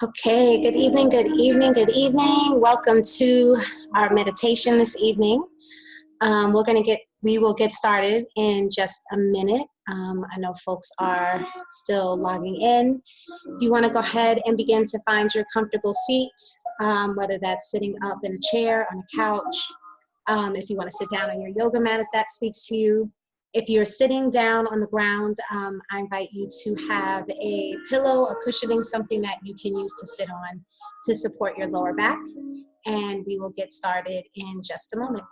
Okay, good evening, good evening, good evening. Welcome to our meditation this evening. We will get started in just a minute. I know folks are still logging in. If you want to go ahead and begin to find your comfortable seat, whether that's sitting up in a chair, on a couch, if you want to sit down on your yoga mat, if that speaks to you. If you're sitting down on the ground, I invite you to have a pillow, a cushioning, something that you can use to sit on to support your lower back. And we will get started in just a moment.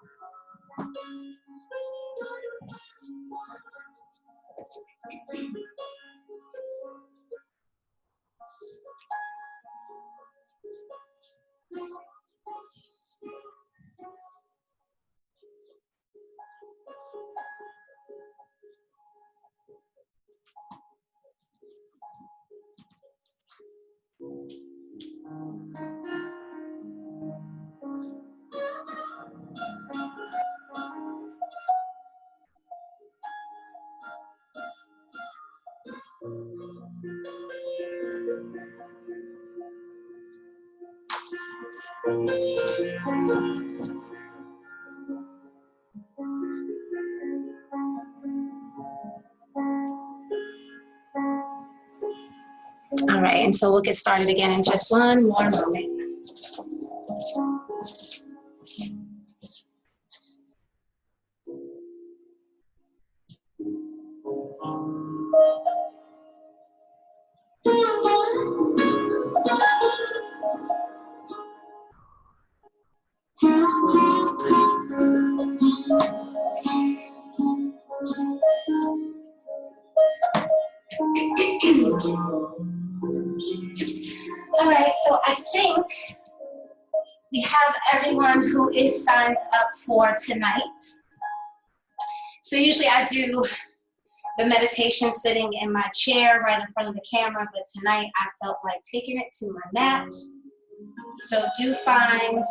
All right, and so we'll get started again in just one more moment. All right, so I think we have everyone who is signed up for tonight. So usually I do the meditation sitting in my chair right in front of the camera, but tonight I felt like taking it to my mat. So do find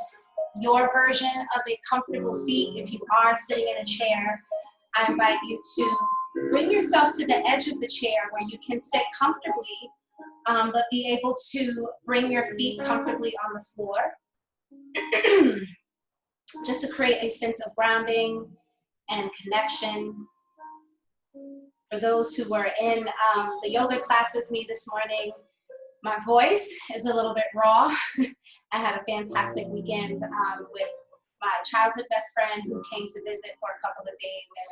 your version of a comfortable seat. If you are sitting in a chair, I invite you to bring yourself to the edge of the chair where you can sit comfortably, but be able to bring your feet comfortably on the floor. Just to create a sense of grounding and connection. For those who were in the yoga class with me this morning, my voice is a little bit raw. I had a fantastic weekend with my childhood best friend who came to visit for a couple of days, and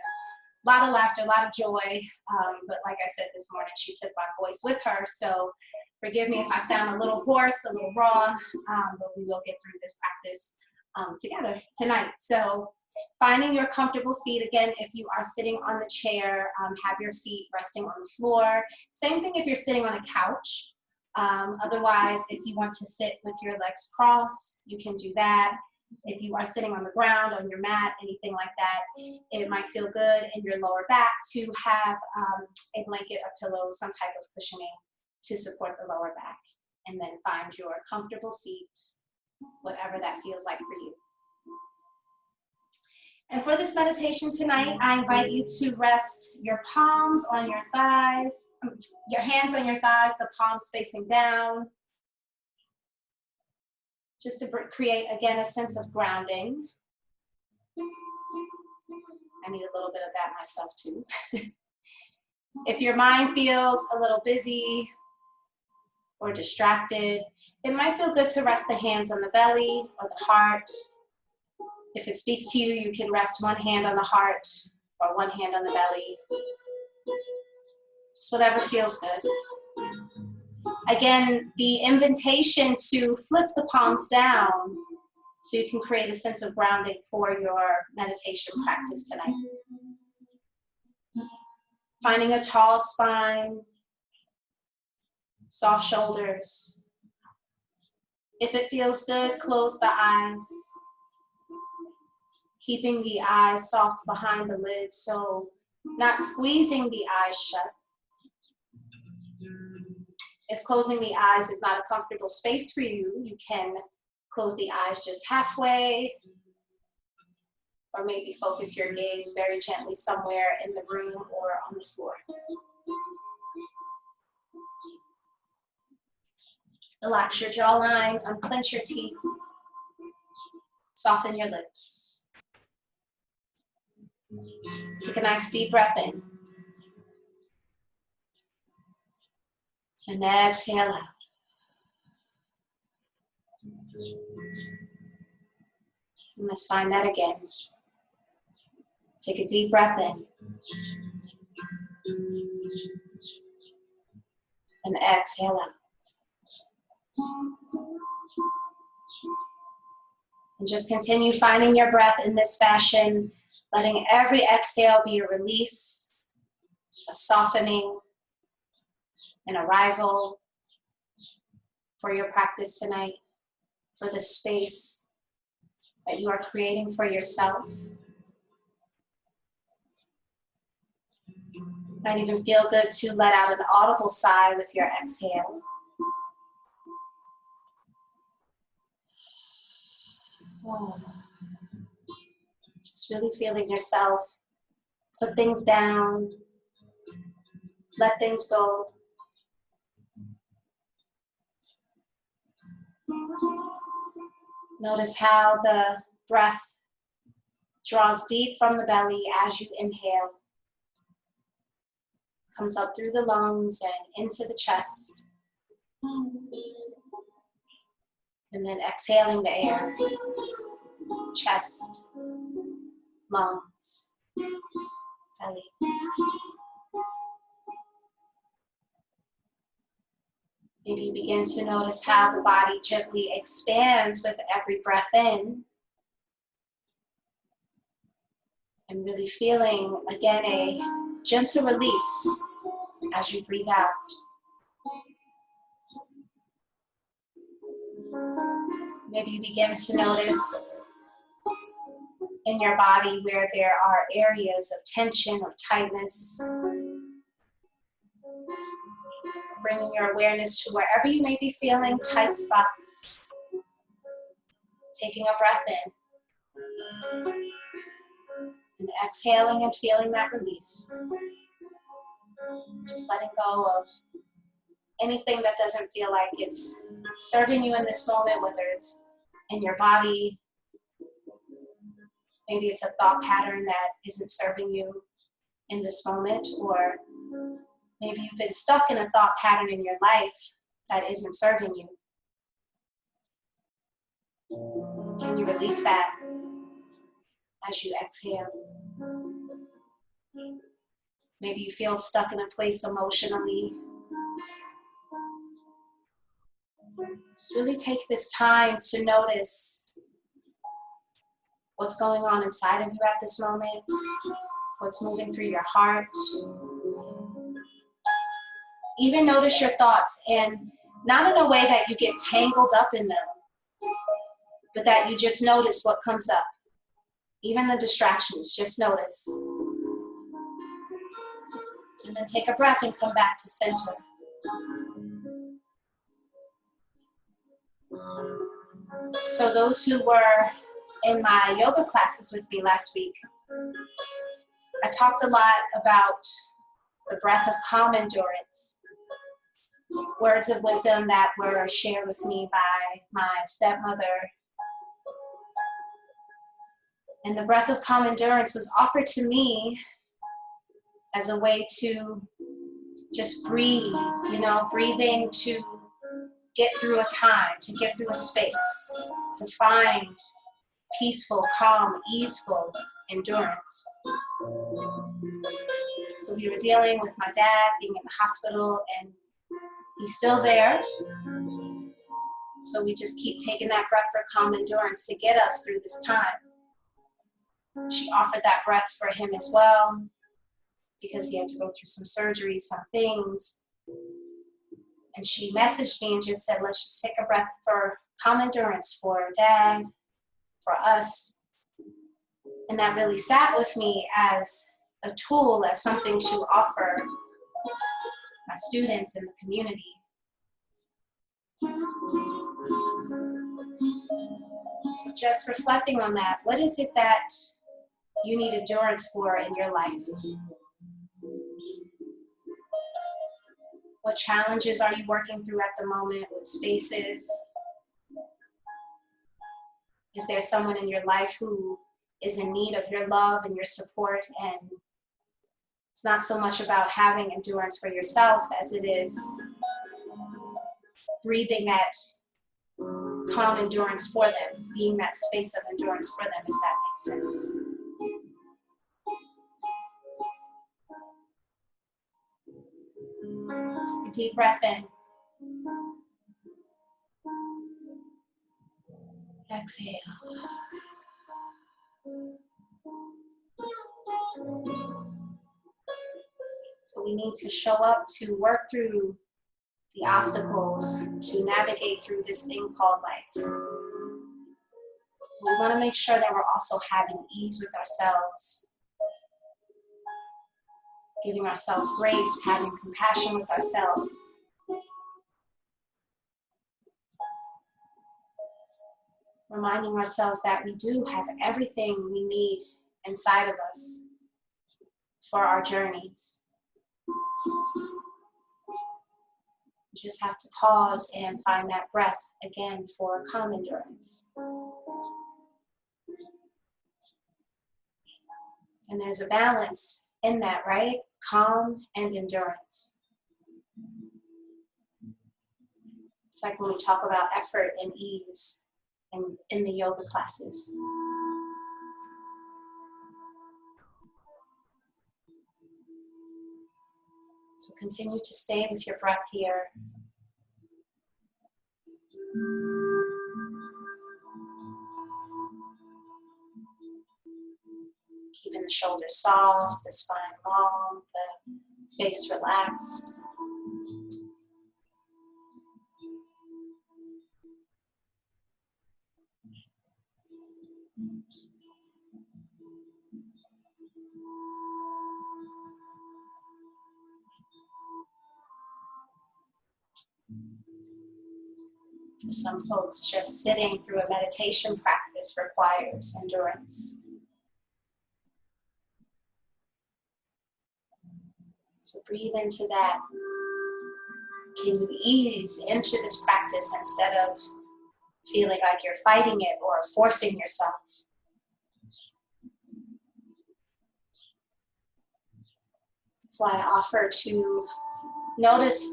a lot of laughter, a lot of joy. But like I said this morning, she took my voice with her. So forgive me if I sound a little hoarse, a little raw, but we will get through this practice together tonight. So finding your comfortable seat. Again, if you are sitting on the chair, have your feet resting on the floor. Same thing if you're sitting on a couch. Otherwise, if you want to sit with your legs crossed, you can do that. If you are sitting on the ground, on your mat, anything like that, it might feel good in your lower back to have a blanket, a pillow, some type of cushioning to support the lower back. And then find your comfortable seat, whatever that feels like for you. And for this meditation tonight, I invite you to rest your palms on your thighs, your hands on your thighs, the palms facing down. Just to create, again, a sense of grounding. I need a little bit of that myself too. If your mind feels a little busy or distracted, it might feel good to rest the hands on the belly or the heart. If it speaks to you, you can rest one hand on the heart or one hand on the belly. Just whatever feels good. Again, the invitation to flip the palms down so you can create a sense of grounding for your meditation practice tonight. Finding a tall spine, soft shoulders, If it feels good, close the eyes. Keeping the eyes soft behind the lid, so not squeezing the eyes shut. If closing the eyes is not a comfortable space for you, you can close the eyes just halfway, or maybe focus your gaze very gently somewhere in the room or on the floor. Relax your jawline, unclench your teeth, soften your lips. Take a nice deep breath in. And exhale out. And let's find that again. Take a deep breath in. And exhale out. And just continue finding your breath in this fashion, letting every exhale be a release, a softening, an arrival for your practice tonight, for the space that you are creating for yourself. Might even feel good to let out an audible sigh with your exhale. Oh. Just really feeling yourself put things down, let things go. Notice how the breath draws deep from the belly as you inhale. Comes up through the lungs and into the chest. And then exhaling the air. Chest, lungs, belly. Maybe you begin to notice how the body gently expands with every breath in. And really feeling, again, a gentle release as you breathe out. Maybe you begin to notice in your body where there are areas of tension or tightness. Bringing your awareness to wherever you may be feeling tight spots. Taking a breath in. And exhaling and feeling that release. Just letting go of anything that doesn't feel like it's serving you in this moment, whether it's in your body, maybe it's a thought pattern that isn't serving you in this moment, or maybe you've been stuck in a thought pattern in your life that isn't serving you. Can you release that as you exhale? Maybe you feel stuck in a place emotionally. Just really take this time to notice what's going on inside of you at this moment, what's moving through your heart. Even notice your thoughts, and not in a way that you get tangled up in them, but that you just notice what comes up. Even the distractions, just notice. And then take a breath and come back to center. So those who were in my yoga classes with me last week, I talked a lot about the breath of calm endurance. Words of wisdom that were shared with me by my stepmother. And the breath of calm endurance was offered to me as a way to just breathe, breathing to get through a time, to get through a space, to find peaceful, calm, easeful endurance. So we were dealing with my dad being in the hospital, and he's still there. So we just keep taking that breath for calm endurance to get us through this time. She offered that breath for him as well, because he had to go through some surgeries, some things. And she messaged me and just said, let's just take a breath for calm endurance for Dad, for us. And that really sat with me as a tool, as something to offer my students in the community. So just reflecting on that, what is it that you need endurance for in your life? What challenges are you working through at the moment? What spaces? Is there someone in your life who is in need of your love and your support? And it's not so much about having endurance for yourself as it is breathing that calm endurance for them, being that space of endurance for them, if that makes sense. Take a deep breath in. Exhale. So we need to show up to work through the obstacles, to navigate through this thing called life. We want to make sure that we're also having ease with ourselves, giving ourselves grace, having compassion with ourselves. Reminding ourselves that we do have everything we need inside of us for our journeys. We just have to pause and find that breath again for calm endurance. And there's a balance in that, right? Calm and endurance. It's like when we talk about effort and ease in the yoga classes. So continue to stay with your breath here. Keeping the shoulders soft, the spine long, the face relaxed. For some folks, just sitting through a meditation practice requires endurance. So breathe into that. Can you ease into this practice instead of feeling like you're fighting it or forcing yourself? That's why I offer to notice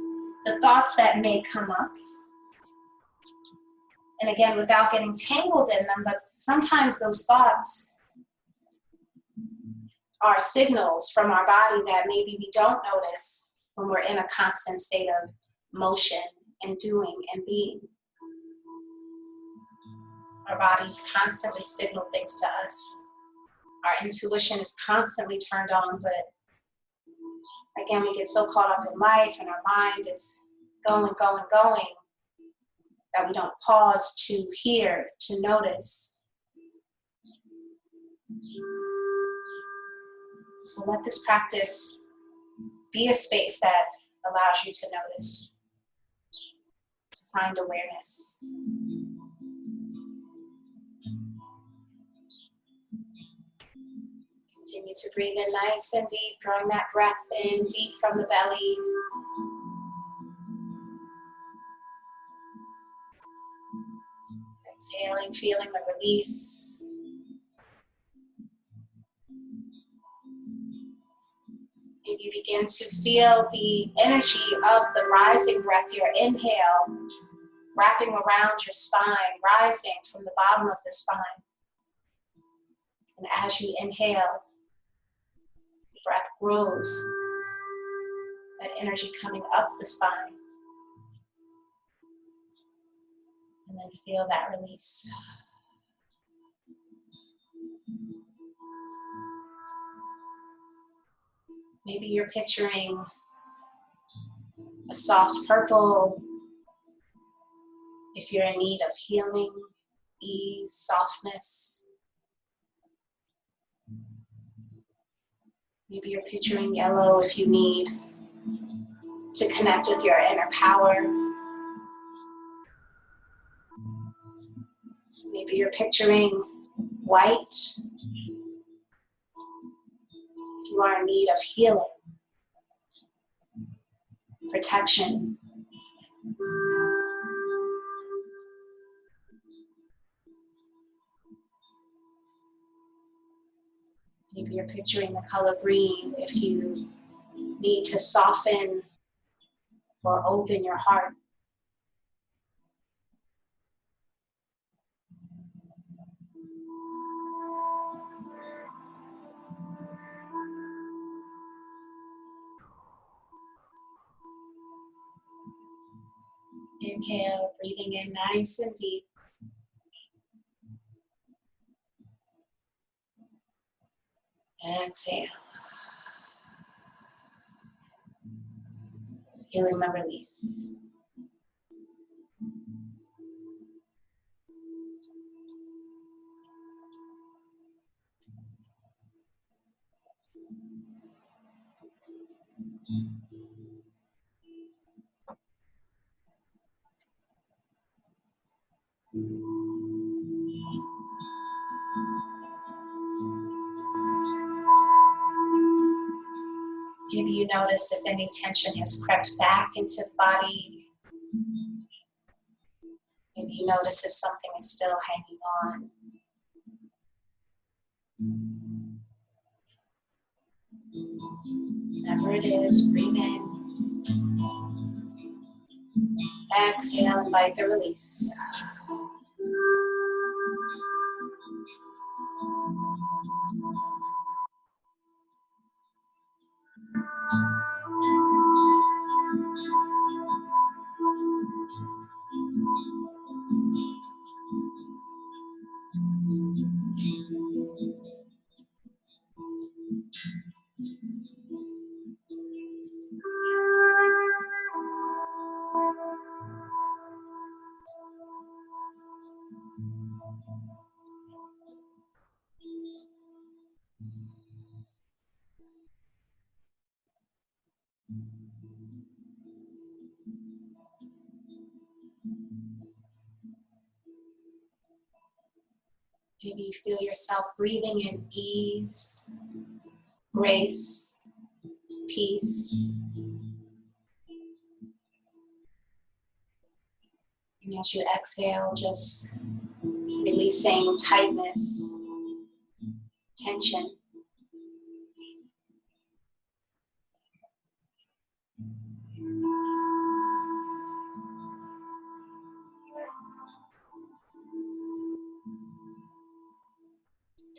the thoughts that may come up. And again, without getting tangled in them, but sometimes those thoughts are signals from our body that maybe we don't notice when we're in a constant state of motion and doing and being. Our bodies constantly signal things to us. Our intuition is constantly turned on, but again, we get so caught up in life and our mind is going, that we don't pause to hear, to notice. So let this practice be a space that allows you to notice, to find awareness. Continue to breathe in nice and deep, drawing that breath in deep from the belly. Exhaling, feeling the release. Maybe begin to feel the energy of the rising breath, your inhale, wrapping around your spine, rising from the bottom of the spine. And as you inhale, the breath grows, that energy coming up the spine. And then feel that release. Maybe you're picturing a soft purple If you're in need of healing, ease, softness, maybe you're picturing yellow if you need to connect with your inner power. Maybe you're picturing white if you are in need of healing, protection. Maybe you're picturing the color green if you need to soften or open your heart. Inhale, breathing in nice and deep. Exhale. Healing the release. Maybe you notice if any tension has crept back into the body. Maybe you notice if something is still hanging on. Whatever it is, breathe in. Exhale, invite the release. Maybe you feel yourself breathing in ease, grace, peace. And as you exhale, just releasing tightness, tension.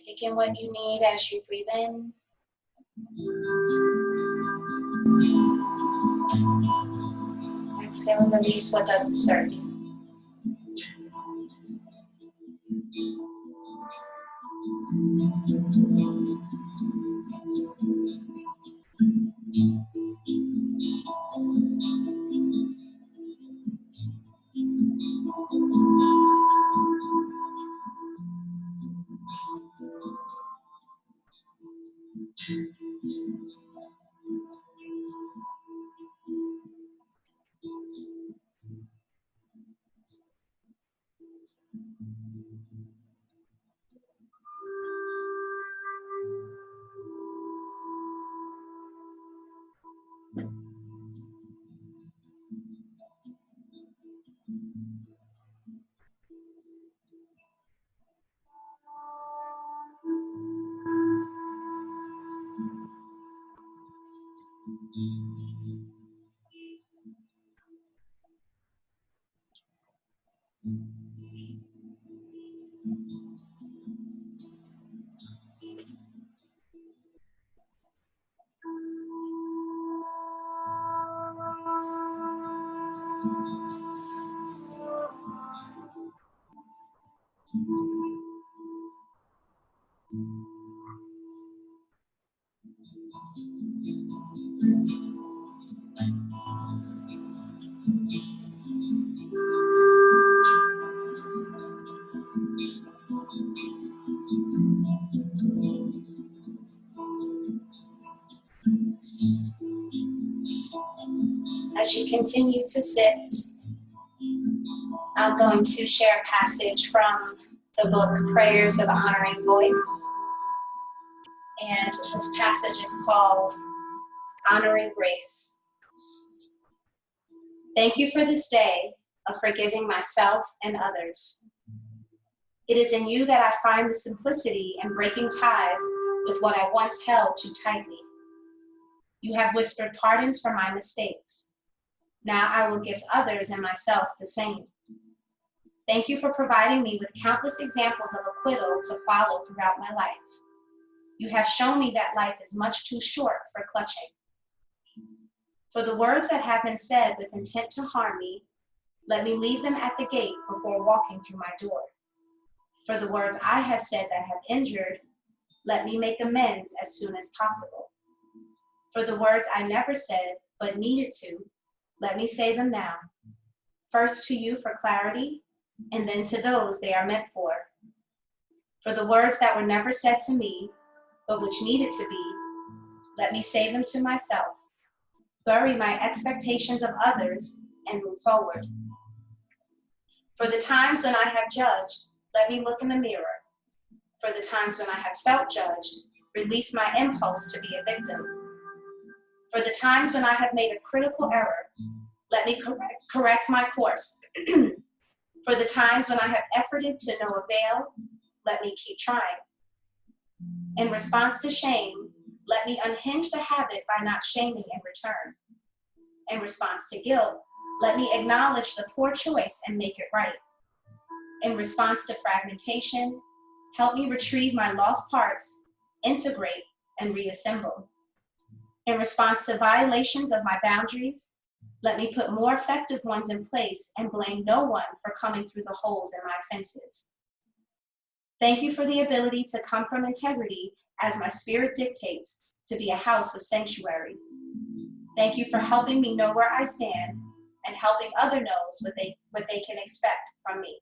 Take in what you need as you breathe in. Exhale and release what doesn't serve you. as you continue to sit, I'm going to share a passage from the book Prayers of Honoring Voice. And this passage is called Honoring Grace. Thank you for this day of forgiving myself and others. It is in you that I find the simplicity in breaking ties with what I once held too tightly. You have whispered pardons for my mistakes. Now I will give to others and myself the same. Thank you for providing me with countless examples of acquittal to follow throughout my life. You have shown me that life is much too short for clutching. For the words that have been said with intent to harm me, let me leave them at the gate before walking through my door. For the words I have said that have injured, let me make amends as soon as possible. For the words I never said but needed to, let me say them now. First to you for clarity, and then to those they are meant for. For the words that were never said to me, but which needed to be, let me say them to myself. Bury my expectations of others and move forward. For the times when I have judged, let me look in the mirror. For the times when I have felt judged, release my impulse to be a victim. For the times when I have made a critical error, let me correct my course. For the times when I have efforted to no avail, let me keep trying. In response to shame, let me unhinge the habit by not shaming in return. In response to guilt, let me acknowledge the poor choice and make it right. In response to fragmentation, help me retrieve my lost parts, integrate, and reassemble. In response to violations of my boundaries, let me put more effective ones in place and blame no one for coming through the holes in my fences. Thank you for the ability to come from integrity as my spirit dictates, to be a house of sanctuary. Thank you for helping me know where I stand and helping others know what they can expect from me.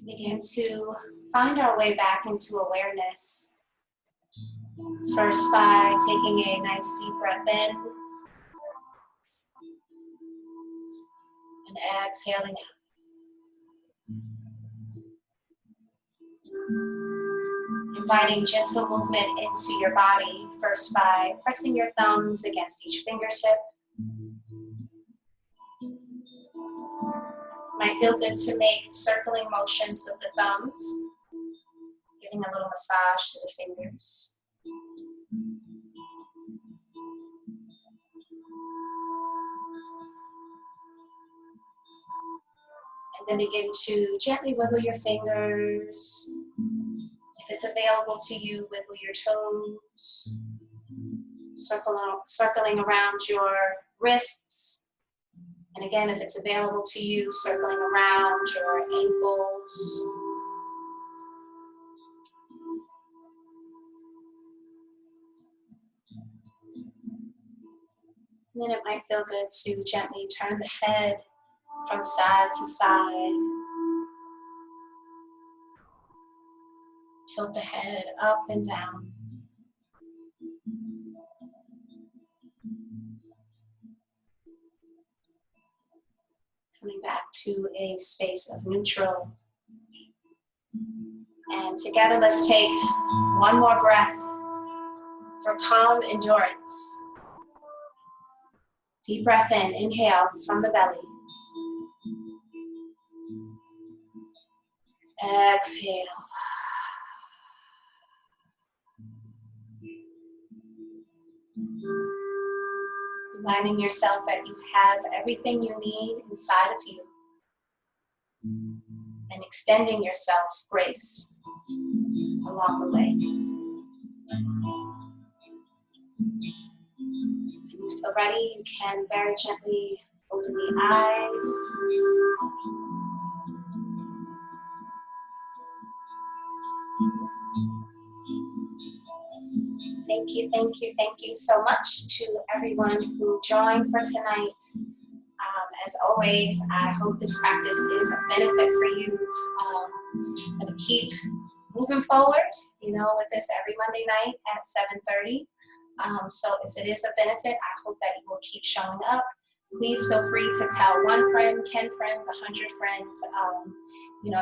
Begin to find our way back into awareness. First by taking a nice deep breath in and exhaling out. Inviting gentle movement into your body, first by pressing your thumbs against each fingertip. Might feel good to make circling motions with the thumbs, giving a little massage to the fingers. And then begin to gently wiggle your fingers. If it's available to you, wiggle your toes, circling around your wrists. And again, if it's available to you, circling around your ankles. And then it might feel good to gently turn the head from side to side. Tilt the head up and down. Coming back to a space of neutral. And together, let's take one more breath for for calm endurance. Deep breath in, inhale from the belly. Exhale. Reminding yourself that you have everything you need inside of you. And extending yourself grace along the way. When you feel ready, you can very gently open the eyes. Thank you so much to everyone who joined for tonight. As always, I hope this practice is a benefit for you. I'm going to keep moving forward, with this every Monday night at 7:30. So if it is a benefit, I hope that you will keep showing up. Please feel free to tell 1 friend, 10 friends, 100 friends.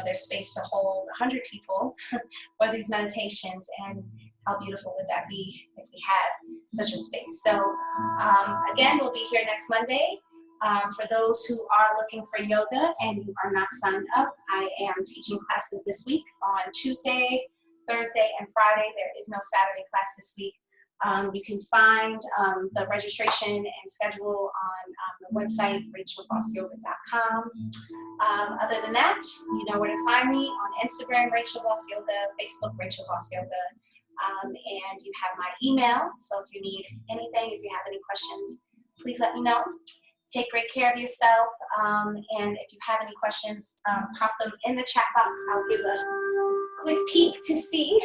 There's space to hold 100 people for these meditations, and how beautiful would that be if we had such a space. So again, we'll be here next Monday. For those who are looking for yoga and you are not signed up, I am teaching classes this week on Tuesday, Thursday, and Friday. There is no Saturday class this week. You can find the registration and schedule on the website, rachelvossyoga.com. Other than that, you know where to find me on Instagram, Rachel Voss Yoga, Facebook, Rachel Voss Yoga, and you have my email. So if you need anything, if you have any questions, please let me know. Take great care of yourself, and if you have any questions, pop them in the chat box. I'll give a quick peek to see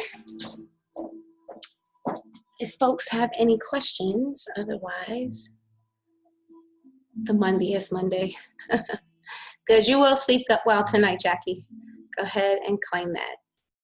if folks have any questions. Otherwise, the Monday is Monday. Good, you will sleep well tonight, Jackie. Go ahead and claim that.